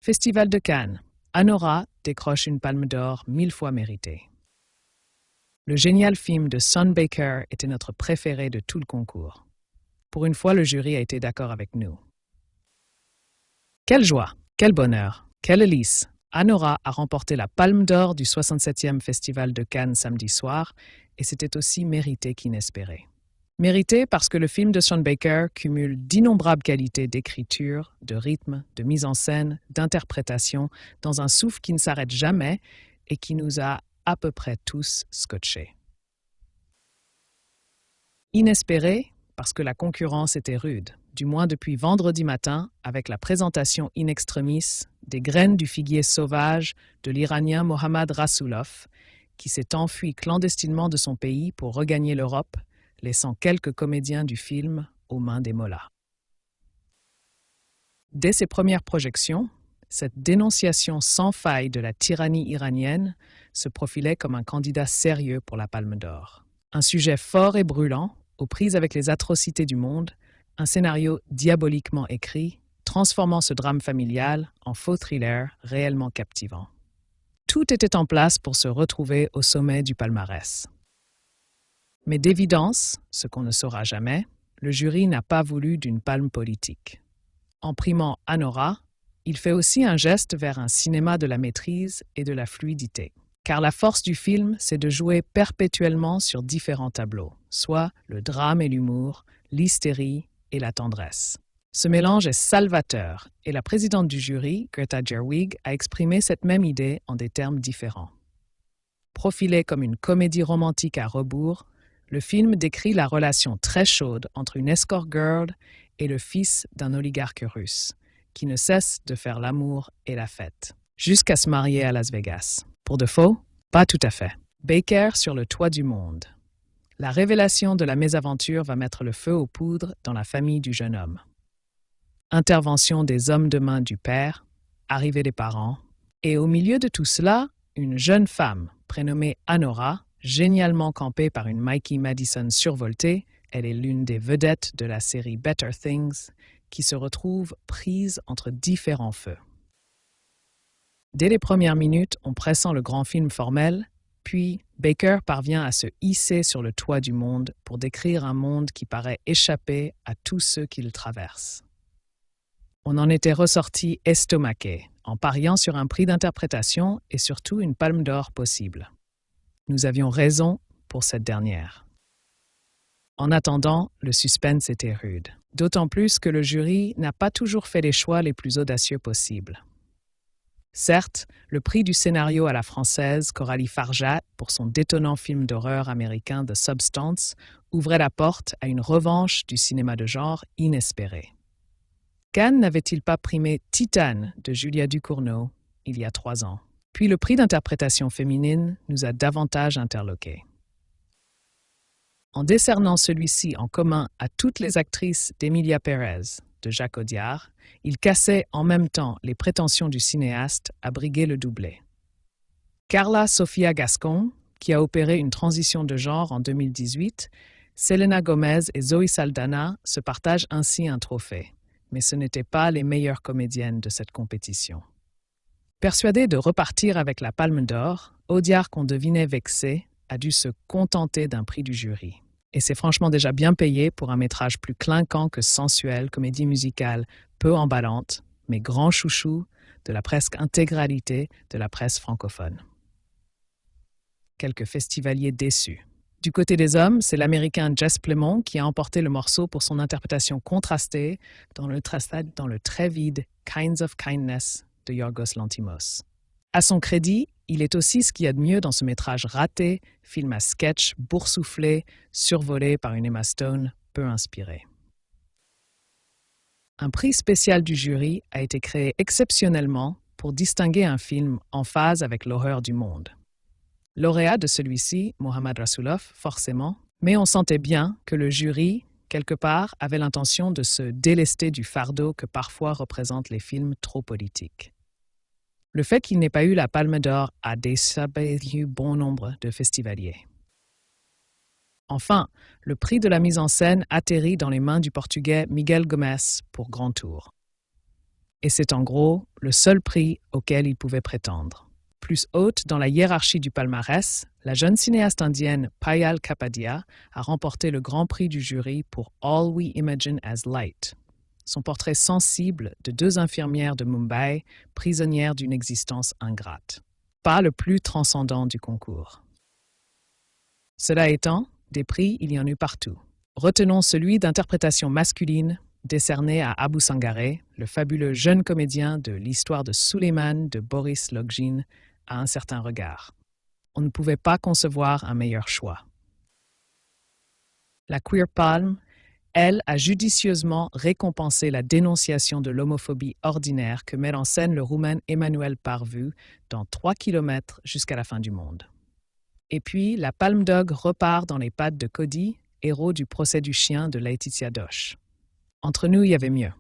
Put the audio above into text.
Festival de Cannes. Anora décroche une palme d'or 1000 fois méritée. Le génial film de Son Baker était notre préféré de tout le concours. Pour une fois, le jury a été d'accord avec nous. Quelle joie, quel bonheur, quelle hélice! Anora a remporté la Palme d'Or du 67e Festival de Cannes samedi soir et c'était aussi mérité qu'inespéré. Mérité parce que le film de Sean Baker cumule d'innombrables qualités d'écriture, de rythme, de mise en scène, d'interprétation dans un souffle qui ne s'arrête jamais et qui nous a à peu près tous scotchés. Inespéré parce que la concurrence était rude, du moins depuis vendredi matin avec la présentation in extremis des graines du figuier sauvage de l'Iranien Mohammad Rasoulov, qui s'est enfui clandestinement de son pays pour regagner l'Europe, laissant quelques comédiens du film aux mains des mollahs. Dès ses premières projections, cette dénonciation sans faille de la tyrannie iranienne se profilait comme un candidat sérieux pour la Palme d'Or. Un sujet fort et brûlant, aux prises avec les atrocités du monde, un scénario diaboliquement écrit, transformant ce drame familial en faux thriller réellement captivant. Tout était en place pour se retrouver au sommet du palmarès. Mais d'évidence, ce qu'on ne saura jamais, le jury n'a pas voulu d'une palme politique. En primant Anora, il fait aussi un geste vers un cinéma de la maîtrise et de la fluidité. Car la force du film, c'est de jouer perpétuellement sur différents tableaux, soit le drame et l'humour, l'hystérie et la tendresse. Ce mélange est salvateur et la présidente du jury, Greta Gerwig, a exprimé cette même idée en des termes différents. Profilé comme une comédie romantique à rebours, le film décrit la relation très chaude entre une escort girl et le fils d'un oligarque russe, qui ne cesse de faire l'amour et la fête, jusqu'à se marier à Las Vegas. Pour de faux? Pas tout à fait. Baker sur le toit du monde. La révélation de la mésaventure va mettre le feu aux poudres dans la famille du jeune homme. Intervention des hommes de main du père, arrivée des parents, et au milieu de tout cela, une jeune femme prénommée Anora, génialement campée par une Mikey Madison survoltée, elle est l'une des vedettes de la série Better Things, qui se retrouve prise entre différents feux. Dès les premières minutes, on pressent le grand film formel, puis Baker parvient à se hisser sur le toit du monde pour décrire un monde qui paraît échapper à tous ceux qui le traversent. On en était ressorti estomaqué, en pariant sur un prix d'interprétation et surtout une palme d'or possible. Nous avions raison pour cette dernière. En attendant, le suspense était rude, d'autant plus que le jury n'a pas toujours fait les choix les plus audacieux possibles. Certes, le prix du scénario à la française Coralie Farjat pour son détonnant film d'horreur américain The Substance ouvrait la porte à une revanche du cinéma de genre inespérée. Cannes n'avait-il pas primé Titane de Julia Ducournau il y a 3 ans? Puis le prix d'interprétation féminine nous a davantage interloqués. En décernant celui-ci en commun à toutes les actrices d'Emilia Pérez, de Jacques Audiard, il cassait en même temps les prétentions du cinéaste à briguer le doublé. Carla Sofia Gascon, qui a opéré une transition de genre en 2018, Selena Gomez et Zoe Saldana se partagent ainsi un trophée, mais ce n'étaient pas les meilleures comédiennes de cette compétition. Persuadé de repartir avec la Palme d'Or, Audiard, qu'on devinait vexé, a dû se contenter d'un prix du jury. Et c'est franchement déjà bien payé pour un métrage plus clinquant que sensuel, comédie musicale peu emballante, mais grand chouchou de la presque intégralité de la presse francophone. Quelques festivaliers déçus. Du côté des hommes, c'est l'Américain Jess Plemons qui a emporté le morceau pour son interprétation contrastée dans le très vide Kinds of Kindness de Yorgos Lanthimos. À son crédit, il est aussi ce qu'il y a de mieux dans ce métrage raté, film à sketch, boursouflé, survolé par une Emma Stone peu inspirée. Un prix spécial du jury a été créé exceptionnellement pour distinguer un film en phase avec l'horreur du monde. Lauréat de celui-ci, Mohammad Rasoulov, forcément, mais on sentait bien que le jury, quelque part, avait l'intention de se délester du fardeau que parfois représentent les films trop politiques. Le fait qu'il n'ait pas eu la Palme d'Or a déstabilisé bon nombre de festivaliers. Enfin, le prix de la mise en scène atterrit dans les mains du Portugais Miguel Gomes pour Grand Tour. Et c'est en gros le seul prix auquel il pouvait prétendre. Plus haute dans la hiérarchie du palmarès, la jeune cinéaste indienne Payal Kapadia a remporté le grand prix du jury pour All We Imagine as Light. Son portrait sensible de deux infirmières de Mumbai, prisonnières d'une existence ingrate. Pas le plus transcendant du concours. Cela étant, des prix, il y en eut partout. Retenons celui d'interprétation masculine, décerné à Abu Sangaré, le fabuleux jeune comédien de l'histoire de Suleiman de Boris Login, à un certain regard. On ne pouvait pas concevoir un meilleur choix. La Queer Palm, elle, a judicieusement récompensé la dénonciation de l'homophobie ordinaire que met en scène le Roumain Emmanuel Parvu dans 3 kilomètres jusqu'à la fin du monde. Et puis, la Palme d'Og repart dans les pattes de Cody, héros du procès du chien de Laetitia Doche. Entre nous, il y avait mieux.